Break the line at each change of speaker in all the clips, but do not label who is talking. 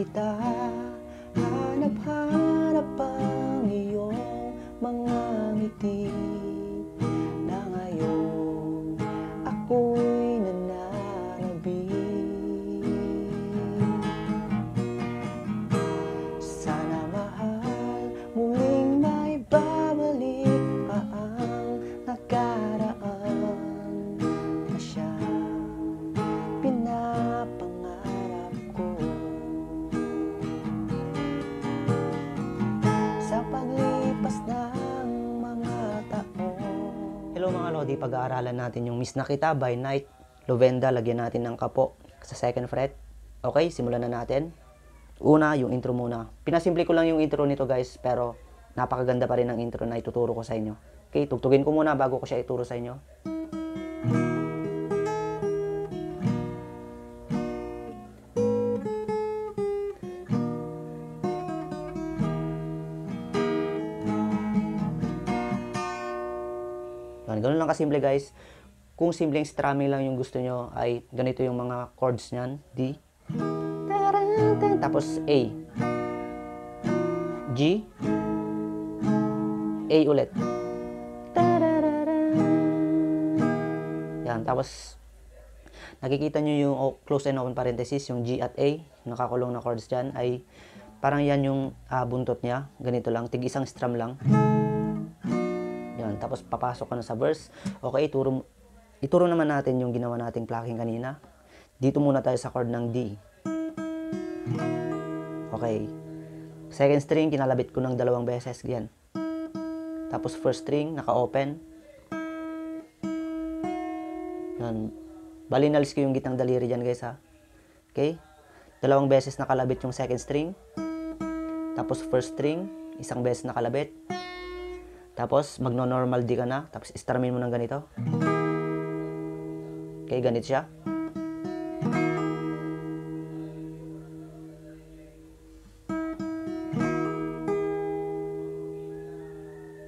kita, hanap-hanap ang iyong mga ngiti, na ngayon ako'y nananabik. Sana mahal, muling may babalik pa ang nakaraan na siyang pinapangarap ko. Sa paglipas ng mga taon. Hello mga Lodi, pag-aaralan natin yung Miss na Kita by Night Lovenda. Lagyan natin ng kapo sa second fret. Okay, simulan na natin. Una, yung intro muna. Pinasimple ko lang yung intro nito guys, pero napakaganda pa rin ang intro na ituturo ko sa inyo. Okay, tugtugin ko muna bago ko siya ituro sa inyo. Ganun lang kasimple guys. Kung simpleng strumming lang yung gusto nyo, ay ganito yung mga chords nyan. D, tapos A, G, A ulit. Yan, tapos nakikita nyo yung close and open parenthesis, yung G at A, nakakulong na chords dyan, ay parang yan yung buntot niya. Ganito lang, tig-isang strum lang. Yan, tapos papasok ka na sa verse. Okay, ituro naman natin yung ginawa nating plucking kanina. Dito muna tayo sa chord ng D. Okay. Second string, kinalabit ko ng 2 beses. Yan. Tapos first string, naka-open. Yan. Bali, nalis ko yung gitnang daliri dyan guys ha. Okay. 2 beses nakalabit yung second string. Tapos first string, 1 beses nakalabit. Tapos magno-normal D ka na. Tapos strumin mo ng ganito. Okay, ganito siya.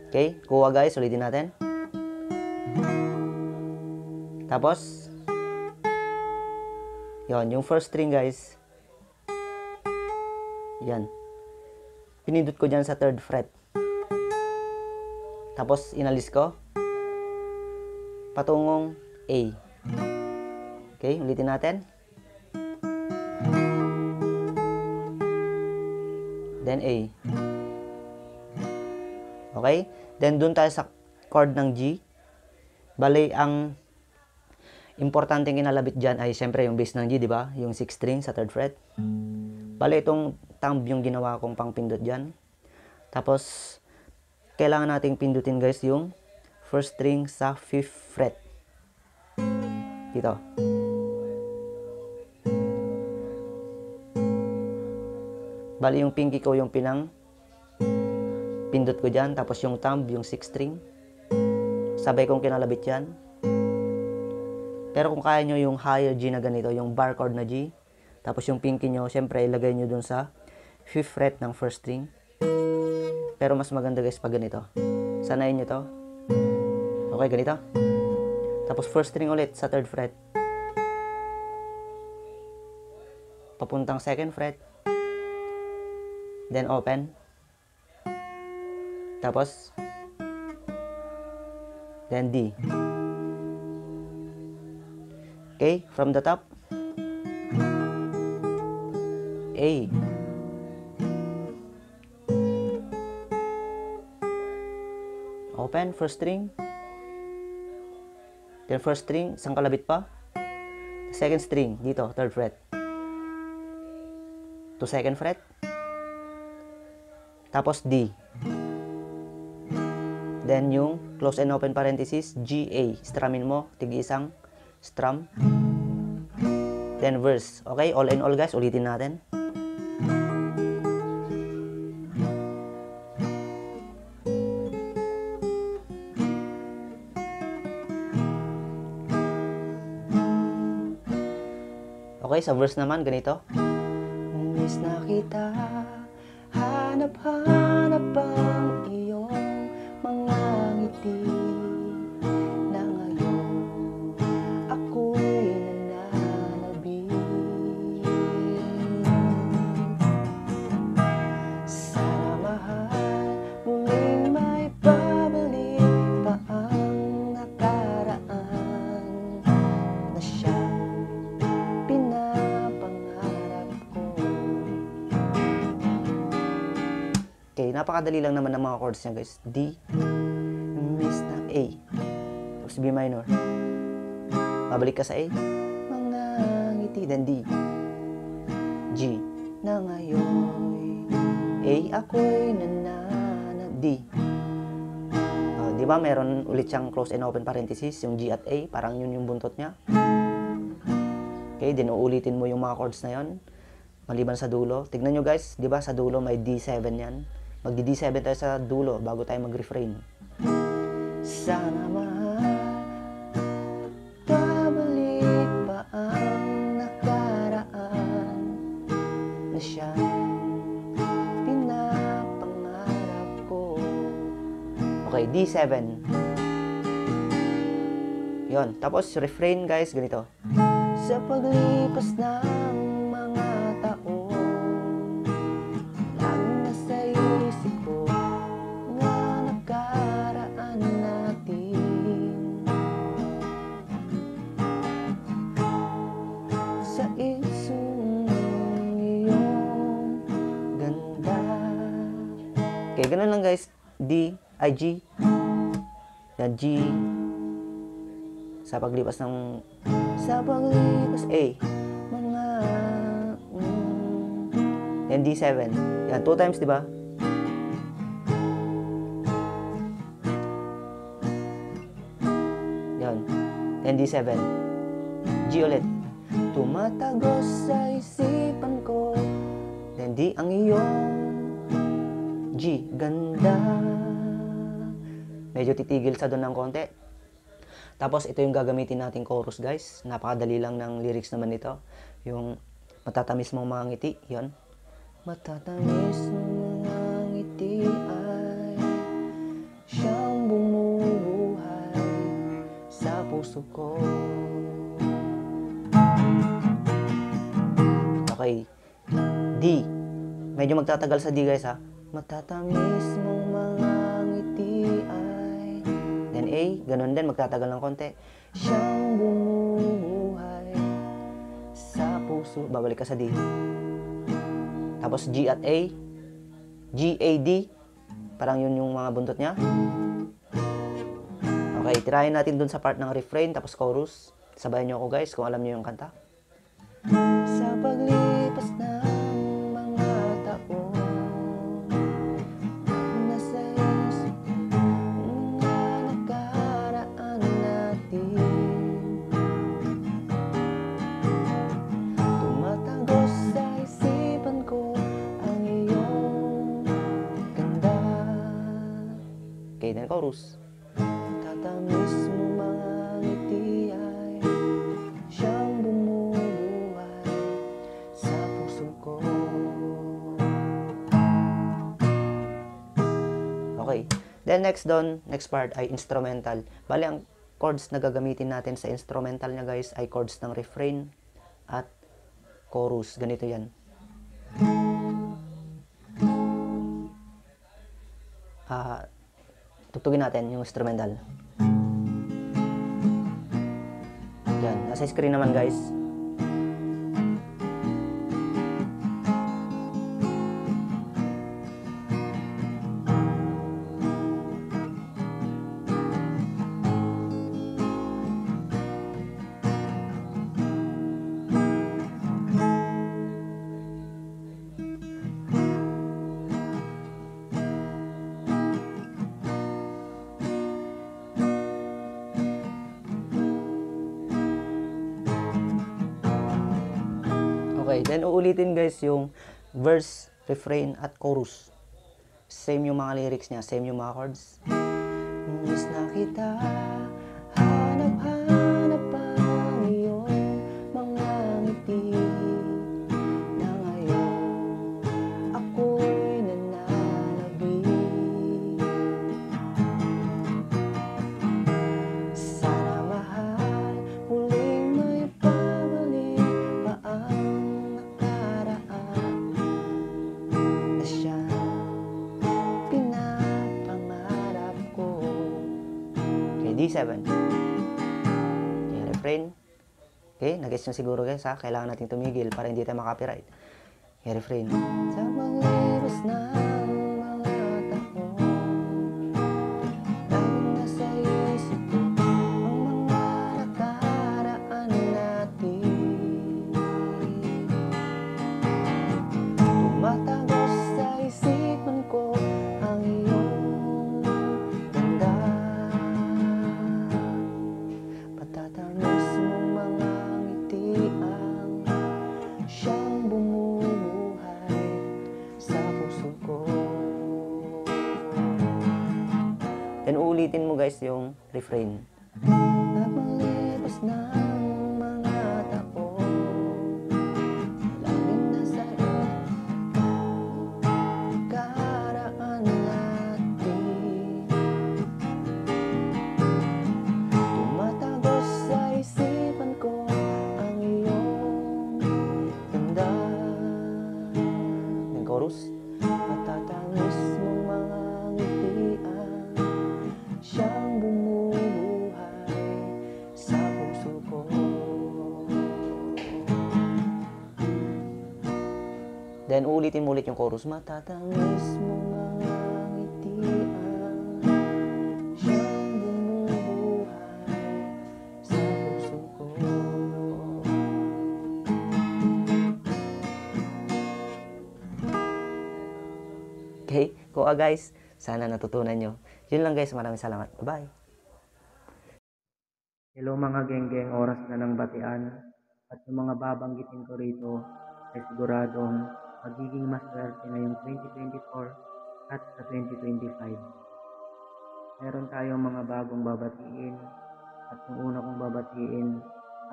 Okay, kuha guys, ulitin natin. Tapos, yon, yung first string guys. Yan. Pinindot ko dyan sa 3rd fret. Tapos, inalis ko. Patungong A. Okay, ulitin natin. Then A. Okay? Then, dun tayo sa chord ng G. Bali, ang importanteng inalabit dyan ay siyempre yung bass ng G, di ba? Yung 6th string sa 3rd fret. Bali, itong thumb yung ginawa kong pangpindot dyan. Tapos, kailangan nating pindutin guys yung 1st string sa 5th fret. Dito. Bali, yung pinky ko yung pindot ko dyan, tapos yung thumb, yung 6th string. Sabay kong kinalabit yan. Pero kung kaya nyo yung higher G na ganito, yung bar chord na G, tapos yung pinky nyo, syempre ilagay nyo dun sa 5th fret ng 1st string. Pero mas maganda guys pag ganito. Sanayin nyo to. Okay, ganito. Tapos 1st string ulit sa 3rd fret. Papuntang 2nd fret. Then open. Tapos, then D. Okay, from the top. A. Open, first string. Then first string, isang kalabit pa. Second string, dito, 3rd fret. To 2nd fret. Tapos D. Then yung close and open parenthesis, G-A. Strumin mo, tig-isang strum. Then verse. Okay, all in all guys, ulitin natin. Okay, sa verse naman, ganito. Miss na kita, hanap-hanap ang iyong mga ngiti, na ngayon ako'y nananabik. napakadali lang naman ng mga chords niya guys. D, miss na A, tapos B minor, babalik ka sa A, mga ngiti, then D, G, na ngayon, A, ako'y D. Di ba meron ulit siyang close and open parenthesis, yung G at A, parang yun yung buntot niya. Okay, din uulitin mo yung mga chords na yon maliban sa dulo. Tignan nyo guys, di ba sa dulo may D7 yan. Magdi-D7 tayo sa dulo bago tayo mag-refrain. Sana mahal, pabalik pa ang nakaraan na siyang pinapangarap ko. Okay, D7. Yon. Tapos, refrain guys, ganito. Sa paglipas ng mga taon, laging nasa isip ko nga nakaraan natin. Sa isang iyong ganda. Okay, ganun lang guys. D, I, G. Yan, G. Sa paglipas A, mga yan D7. Yan, 2 times, di ba? Yan. Yan D7. G ulit. Tumatagos sa isipan ko. Yan D, ang iyong G, ganda. Medyo titigil sa doon ng konti. Tapos, ito yung gagamitin nating chorus, guys. Napakadali lang ng lyrics naman nito. Yung matatamis mong mga ngiti, yon. Matatamis mong mga ngiti ay siyang bumubuhay sa puso ko. Okay. D. Medyo magtatagal sa D, guys, ha. Matatamis mong mga ngiti ay then A, ganun din, magtatagal ng konti. Siyang bumubuhay sa puso. Babalik ka sa D. Tapos G at A. G, A, D. Parang yun yung mga buntot niya. Okay, tirahin natin dun sa part ng refrain, tapos chorus. Sabayan nyo ako guys, kung alam nyo yung kanta. Sa paglipas ng mga taon, okay, then chorus. Tatamis mo mga ngiti ay siyang bumubuhay sa puso ko. Okay. Then next part ay instrumental. Bali, ang chords na gagamitin natin sa instrumental niya guys ay chords ng refrain at chorus. Ganito yan. Tugtugin natin yung instrumental. Yan, nasa screen naman guys. Okay, then uulitin guys yung verse, refrain, at chorus. Same yung mga lyrics niya, same yung mga chords. Miss na kita, hanap-hanap pa ang iyong mga ngiti na ngayon ako'y nananabik. Sana mahal, muling may pabalik pa ang D7. Okay, refrain. Okay, nag-guess nyo siguro guys ha. Kailangan natin tumigil para hindi tayo makapiright. Okay, refrain. Sa paglipas ng mga ulitin mo guys yung refrain. Napalipas ng mga taon, laging nasa iyo, karaan natin. Tumatagos sa isipan ko ang iyong ganda. Yung chorus. Matatangis mong mga ngitian, siyang bumubuhay sa puso ko. Then ulitin mo ulit yung chorus. Matatangis mong mga ngitian, siyang bumubuhay sa puso ko. Okay? Kuha guys. Sana natutunan nyo. Yun lang guys. Maraming salamat. Bye-bye. Hello mga geng-geng. Oras na ng batian. At yung mga babanggitin ko rito ay siguradong magiging maswerte ngayong 2024 at sa 2025. Meron tayong mga bagong babatiin. At yung una kong babatiin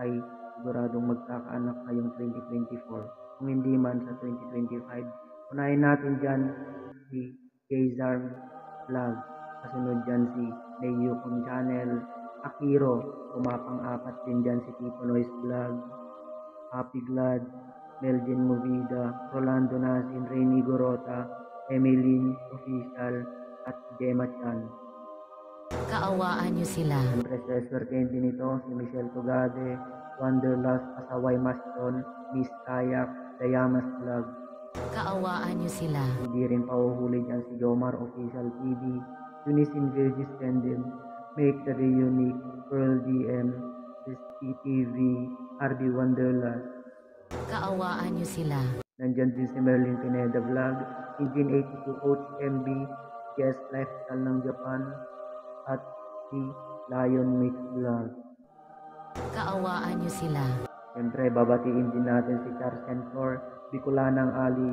ay siguradong magkakaanak ngayong 2024. Kung hindi man sa 2025. Unahin natin dyan si Jayzarm Vlog. Kasunod dyan si Layukon Channel. Akiro. Pumapang-apat din dyan si Tito Noise Vlog. Happy Glad. Melvin Movida. Rolando Nasin. Remy Gorota. Emeline Official. At Gemma Chan.
Kaawaan niyo sila.
Siyempre sa eswertein din ito si Michelle Tugade. Wanderlust. Pasaway Maston. Miss Kayak. Dayamas Vlog.
Kaawaan niyo sila.
Hindi rin pauhuli dyan si Jomar Official TV, Eunice Invergis Tandem, Make the Day Unique, Pearl DM, STTV, RB Wanderlust.
Kaawaan niyo sila.
Nandyan din si Merlin Pineda Vlog, Engine 82 Coach MB, Guest Lifestyle ng Japan, at si Lion Mix Vlog.
Kaawaan niyo sila.
Siyempre, babatiin din natin si Charles Senfor, Bicolanang Ali,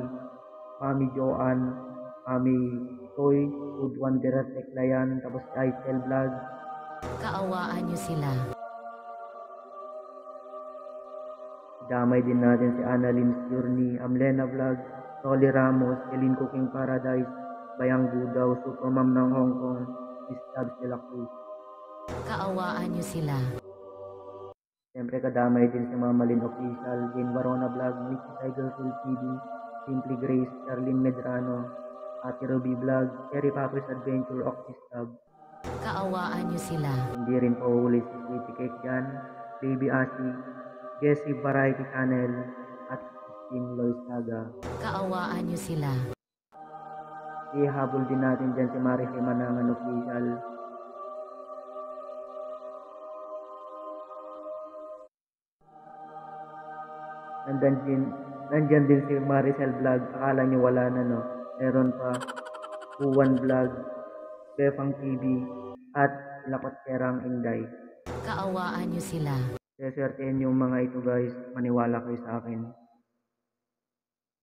Mami Joanne, Mami Toy, Food Wanderer Teklayan, tapos si Aitel Vlog.
Kaawaan niyo sila.
Damay din natin si Annalyn Journey, Amlena Vlog, Tolly Ramos, Elin Cooking Paradise, Bayang Budaw, Supermom ng Hong Kong, Miss Tabs de la Cruz.
Kaawaan niyo sila.
Siyempre kadamay din si Mama Lynn Official, Jane Varona Vlog, Mickey Tigerfield TV, Simply Grace, Charlene Medrano, Ate Ruby Vlog, Cherry Papa's Adventure, Octistab.
Kaawaan niyo sila.
Hindi rin pauhuli si Sweetie Cake dyan, Baby Asi, Jessie Variety Channel, at Christine Lois Saga.
Kaawaan niyo sila.
Ihabol din natin dyan si Maricel Manangan Official. Nandyan din si Maricel Vlog. Akala nyo wala na, no? Meron pa Uwan Vlog, Befang TV, at Lakot Kerang Inday.
Kaawaan niyo sila.
Seswertein yung mga ito guys. Maniwala kayo sa akin.